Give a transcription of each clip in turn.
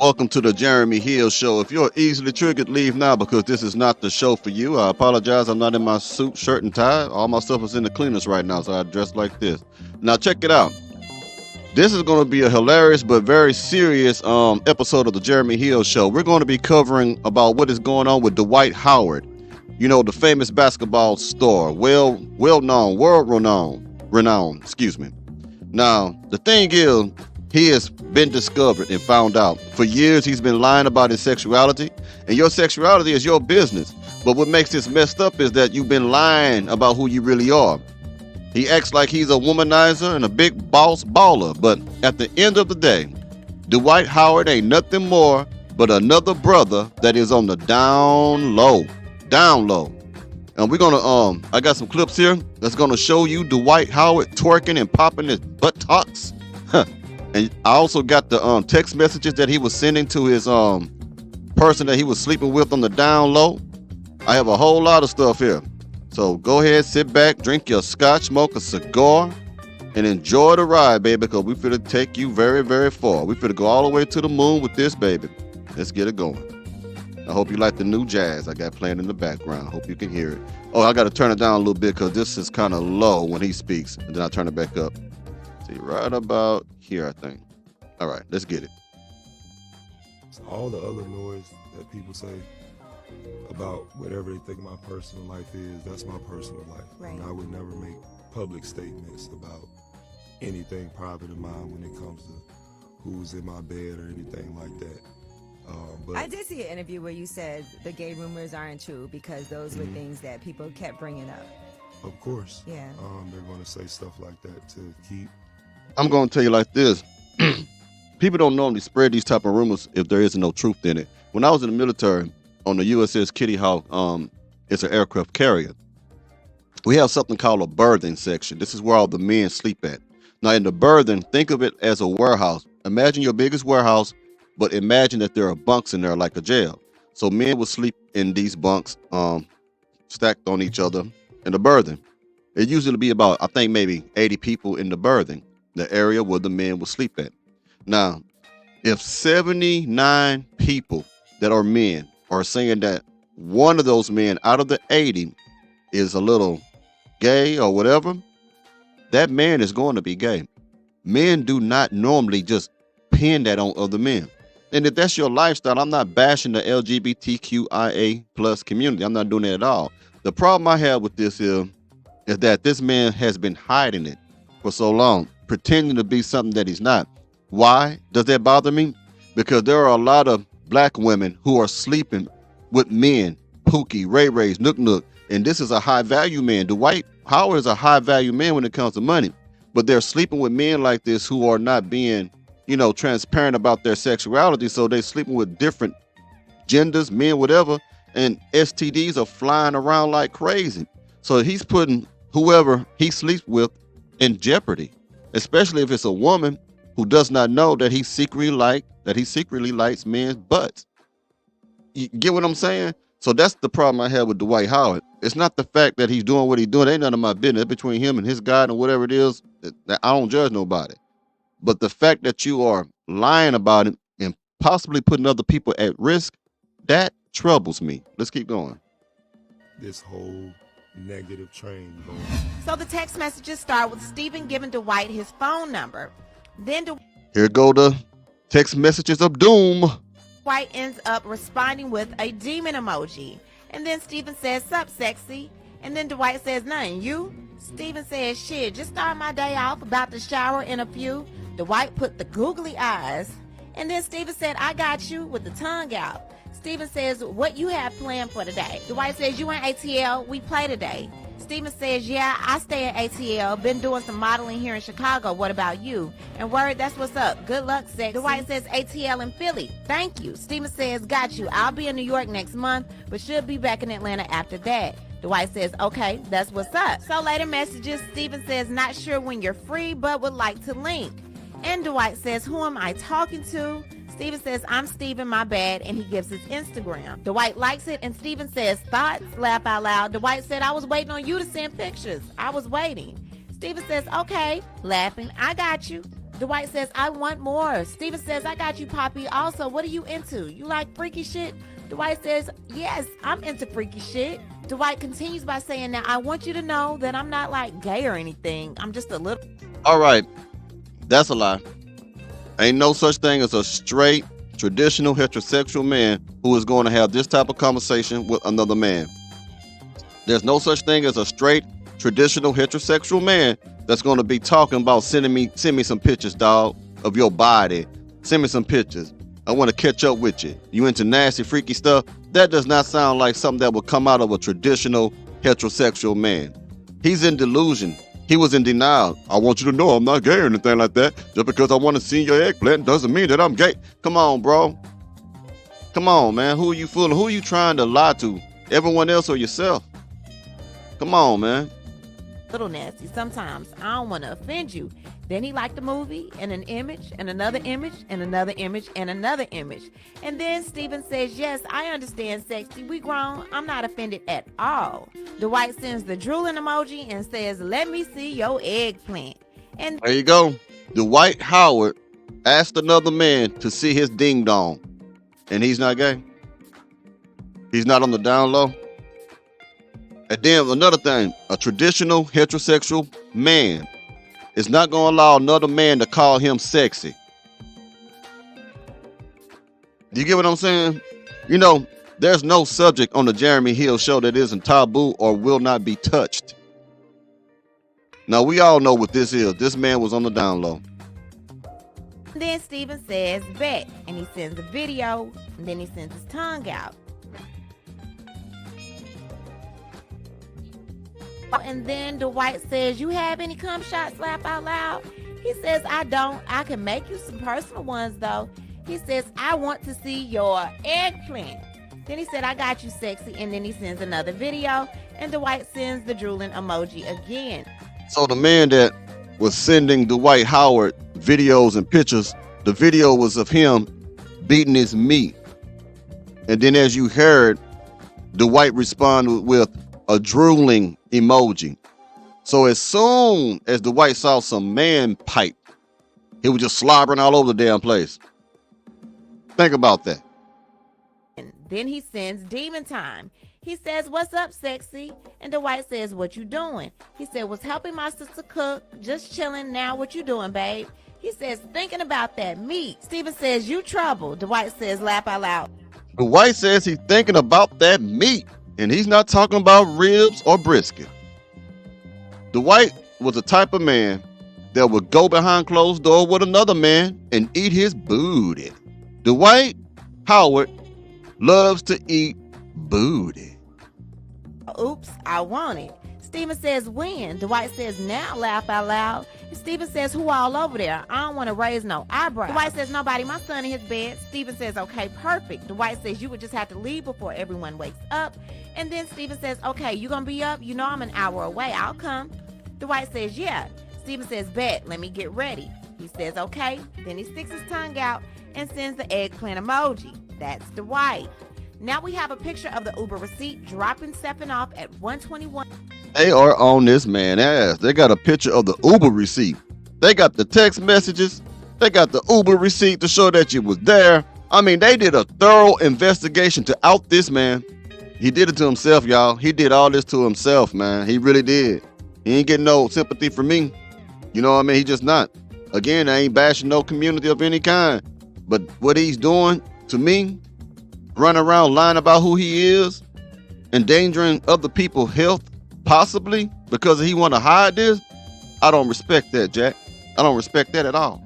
Welcome to the Jeremy Hill Show. If you're easily triggered, leave now because this is not the show for you. I apologize. I'm not in my suit, shirt, and tie. All my stuff is in the cleaners right now, so I dress like this. Now, check it out. This is going to be a hilarious but very serious episode of the Jeremy Hill Show. We're going to be covering about what is going on with Dwight Howard. You know, the famous basketball star, well-known, renowned, excuse me. Now, the thing is, he has been discovered and found out. For years, he's been lying about his sexuality, and your sexuality is your business. But what makes this messed up is that you've been lying about who you really are. He acts like he's a womanizer and a big boss baller, but at the end of the day, Dwight Howard ain't nothing more but another brother that is on the down low. And we're gonna I got some clips here that's gonna show you Dwight Howard twerking and popping his buttocks. And I also got the text messages that he was sending to his person that he was sleeping with on the down low. I have a whole lot of stuff here. So go ahead, sit back, drink your scotch, smoke a cigar, and enjoy the ride, baby, because we finna take you very, very far. We finna go all the way to the moon with this, baby. Let's get it going. I hope you like the new jazz I got playing in the background. Hope you can hear it. Oh, I got to turn it down a little bit because this is kind of low when he speaks, and then I turn it back up. See, right about here, I think. All right, let's get it. All the other noise that people say about whatever they think my personal life is, that's my personal life. Right. And I would never make public statements about anything private of mine when it comes to who's in my bed or anything like that. But I did see an interview where you said the gay rumors aren't true because those were things that people kept bringing up. of course, Yeah. they're going to say stuff like that to keep. I'm going to tell you like this. People don't normally spread these type of rumors if there isn't no truth in it. When I was in the military on the USS Kitty Hawk, it's an aircraft carrier. We have something called a berthing section. This is where all the men sleep at. Now, in the berthing, think of it as a warehouse. Imagine your biggest warehouse, but imagine that there are bunks in there like a jail. So men would sleep in these bunks stacked on each other in the berthing. It usually be about, I think, maybe 80 people in the berthing, the area where the men would sleep at. Now, if 79 people that are men are saying that one of those men out of the 80 is a little gay or whatever, that man is going to be gay. Men do not normally just pin that on other men. And if that's your lifestyle, I'm not bashing the LGBTQIA plus community. I'm not doing that at all. The problem I have with this is that this man has been hiding it for so long, pretending to be something that he's not. Why does that bother me? Because there are a lot of black women who are sleeping with men, Pookie, Ray Ray's, Nook Nook, and this is a high value man. Dwight Howard is a high value man when it comes to money, but they're sleeping with men like this who are not being, transparent about their sexuality. So they're sleeping with different genders, men, whatever, and STDs are flying around like crazy. So he's putting whoever he sleeps with in jeopardy, especially if it's a woman who does not know that he secretly likes men's butts. You get what I'm saying? So that's the problem I have with Dwight Howard. It's not the fact that he's doing what he's doing. Ain't none of my business. It's between him and his God and whatever it is. I don't judge nobody. But the fact that you are lying about it and possibly putting other people at risk, that troubles me. Let's keep going. This whole negative train going. So the text messages start with Stephen giving Dwight his phone number. Then Here go the text messages of doom. Dwight ends up responding with a demon emoji. And then Stephen says, "Sup, sexy?" And then Dwight says, "Nothing, you?" Stephen says, "Shit, just start my day off, about to shower in a few." Dwight put the googly eyes. And then Stephen said, "I got you," with the tongue out. Stephen says, "What you have planned for today?" Dwight says, "You in ATL, we play today." Stephen says, "Yeah, I stay at ATL, been doing some modeling here in Chicago. What about you?" And word, that's what's up. Good luck, sexy. Dwight says, "ATL in Philly. Thank you." Stephen says, "Got you. I'll be in New York next month, but should be back in Atlanta after that." Dwight says, "Okay, that's what's up." So later messages, Stephen says, "Not sure when you're free, but would like to link." And Dwight says, "Who am I talking to?" Stephen says, "I'm Stephen, my bad," and he gives his Instagram. Dwight likes it, and Stephen says, "Thoughts?" Laugh out loud. Dwight said, "I was waiting on you to send pictures. I was waiting." Stephen says, "Okay," laughing, "I got you." Dwight says, I want more. Steven says, I got you, Poppy. Also, what are you into? You like freaky shit? Dwight says, yes, I'm into freaky shit. Dwight continues by saying, now, I want you to know that I'm not like gay or anything. I'm just a little... All right, that's a lie. Ain't no such thing as a straight, traditional, heterosexual man who is going to have this type of conversation with another man. There's no such thing as a straight, traditional, heterosexual man that's going to be talking about send me some pictures, dog, of your body. Send me some pictures. I want to catch up with you. You into nasty, freaky stuff? That does not sound like something that would come out of a traditional, heterosexual man. He's in delusion. He was in denial. I want you to know I'm not gay or anything like that. Just because I want to see your eggplant doesn't mean that I'm gay. Come on, bro. Come on, man. Who are you fooling? Who are you trying to lie to? Everyone else or yourself? Come on, man. Little nasty. Sometimes I don't want to offend you. Then he liked the movie and an image and another image and another image and another image. And then Steven says, yes, I understand, sexy. We grown. I'm not offended at all. Dwight sends the drooling emoji and says, let me see your eggplant. And there you go. Dwight Howard asked another man to see his ding dong. And he's not gay. He's not on the down low. And then another thing, a traditional heterosexual man is not going to allow another man to call him sexy. Do you get what I'm saying? You know, there's no subject on the Jeremy Hill show that isn't taboo or will not be touched. Now, we all know what this is. This man was on the down low. then Steven says, bet. And he sends a video, and then he sends his tongue out. And then Dwight says, you have any cum shots? Laugh out loud. He says, I don't. I can make you some personal ones, though. He says, I want to see your eggplant. Then he said, I got you, sexy. And then he sends another video, and Dwight sends the drooling emoji again. So the man that was sending Dwight Howard videos and pictures, the video was of him beating his meat. And then as you heard, Dwight responded with a drooling emoji. So as soon as Dwight saw some man pipe, he was just slobbering all over the damn place. Think about that. And then he sends demon time. He says, what's up, sexy? And Dwight says, what you doing? He said, was helping my sister cook, just chilling. Now what you doing, babe? He says, thinking about that meat. Steven says, you trouble. Dwight says, laugh out loud. Dwight says he's thinking about that meat, and he's not talking about ribs or brisket. Dwight was the type of man that would go behind closed door with another man and eat his booty. Dwight Howard loves to eat booty. Oops, I want it. Steven says, when? Dwight says, now, laugh out loud. And Steven says, who all over there? I don't want to raise no eyebrows. Dwight says, nobody, my son in his bed. Steven says, okay, perfect. Dwight says, you would just have to leave before everyone wakes up. And then Steven says, okay, you gonna be up? You know I'm an hour away, I'll come. Dwight says, yeah. Steven says, bet, let me get ready. He says, okay. Then he sticks his tongue out and sends the eggplant emoji. That's Dwight. Now we have a picture of the Uber receipt dropping Stephen off at 121. They are on this man's ass. They got a picture of the Uber receipt. They got the text messages. They got the Uber receipt to show that you was there. I mean, they did a thorough investigation to out this man. He did it to himself, y'all. He did all this to himself, man. He really did. He ain't getting no sympathy from me. You know what I mean? He just not. Again, I ain't bashing no community of any kind. But what he's doing to me, running around lying about who he is, endangering other people's health, possibly because he want to hide this, I don't respect that, Jack. I don't respect that at all.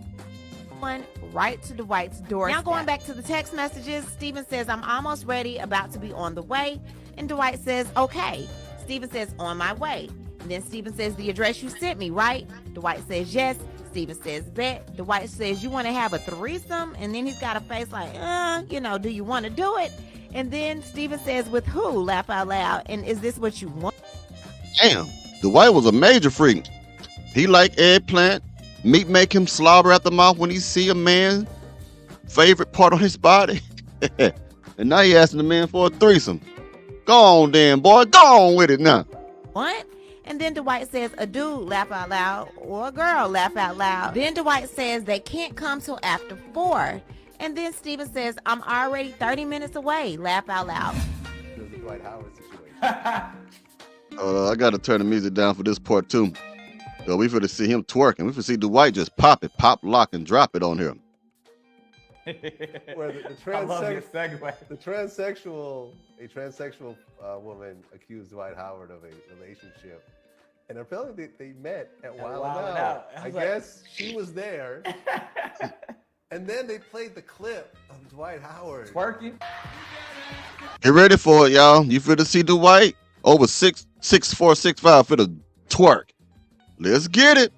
Right to Dwight's door. Now going back to the text messages, Steven says, I'm almost ready, about to be on the way. And Dwight says, okay. Steven says, on my way. And then Steven says, the address you sent me, right? Dwight says, yes. Steven says, bet. Dwight says, you want to have a threesome? And then he's got a face like, do you want to do it? And then Steven says, with who? Laugh out loud. And is this what you want? Damn, Dwight was a major freak. He liked eggplant. Meat make him slobber at the mouth when he see a man's favorite part on his body. And now he asking the man for a threesome. Go on then, boy. Go on with it now. What? And And then Dwight says a dude laugh out loud or a girl laugh out loud. Then Dwight says they can't come till after 4. And then Steven says, I'm already 30 minutes away, laugh out loud. The Dwight Howard situation. I got to turn the music down for this part too. So we finna see him twerking. We finna see Dwight just pop it, pop, lock, and drop it on here. Where the transsexual woman accused Dwight Howard of a relationship, and apparently they met at Wild 'N Out. I guess she was there, and then they played the clip of Dwight Howard Twerking. Get ready for it, y'all. You finna see Dwight over 6'4", 6'5", finna twerk. Let's get it.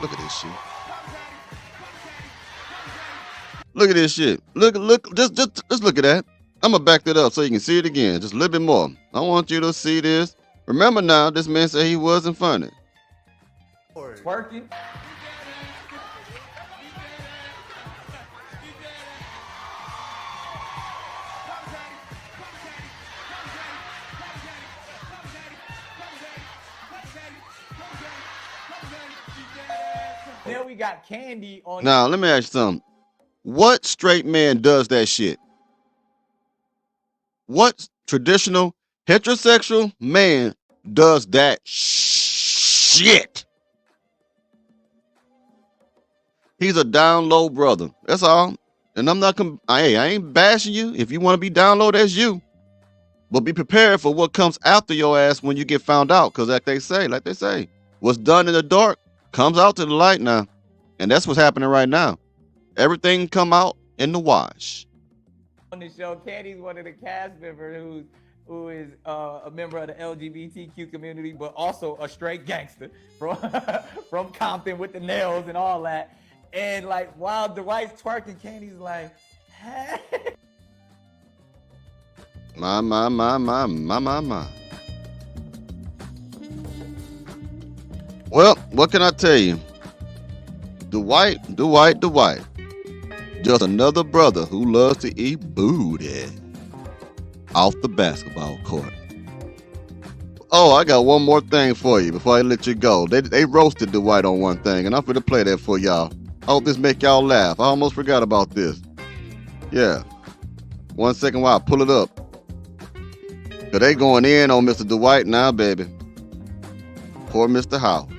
Look at this shit. Look at this shit. Look, just look at that. I'm gonna back that up so you can see it again, just a little bit more. I want you to see this. Remember now, this man said he wasn't funny. Twerking. Then we got Candy on. Now, let me ask you something. What straight man does that shit? What traditional heterosexual man does that shit? He's a down low brother. That's all. And I'm not, hey, I ain't bashing you. If you want to be down low, that's you. But be prepared for what comes after your ass when you get found out. Because like they say, what's done in the dark comes out to the light now. And that's what's happening right now. Everything come out in the wash. On the show, Candy's one of the cast members who is a member of the LGBTQ community, but also a straight gangster from Compton with the nails and all that. And like while Dwight's twerking, Candy's like, hey. My. Well, what can I tell you? Dwight. Just another brother who loves to eat booty off the basketball court. Oh, I got one more thing for you before I let you go. They roasted Dwight on one thing, and I'm going to play that for y'all. I hope this make y'all laugh. I almost forgot about this. Yeah. 1 second while I pull it up. Cause they going in on Mr. Dwight now, baby. Poor Mr. Howard.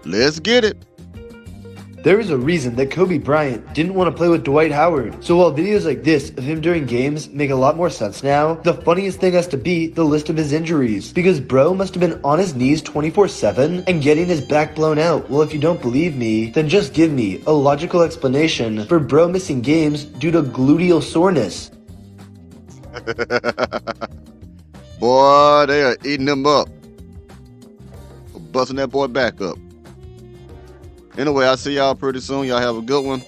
Let's get it. There is a reason that Kobe Bryant didn't want to play with Dwight Howard. So while videos like this of him during games make a lot more sense now, the funniest thing has to be the list of his injuries. Because bro must have been on his knees 24/7 and getting his back blown out. Well, if you don't believe me, then just give me a logical explanation for bro missing games due to gluteal soreness. Boy, they are eating him up. Busting that boy back up. Anyway, I'll see y'all pretty soon. Y'all have a good one.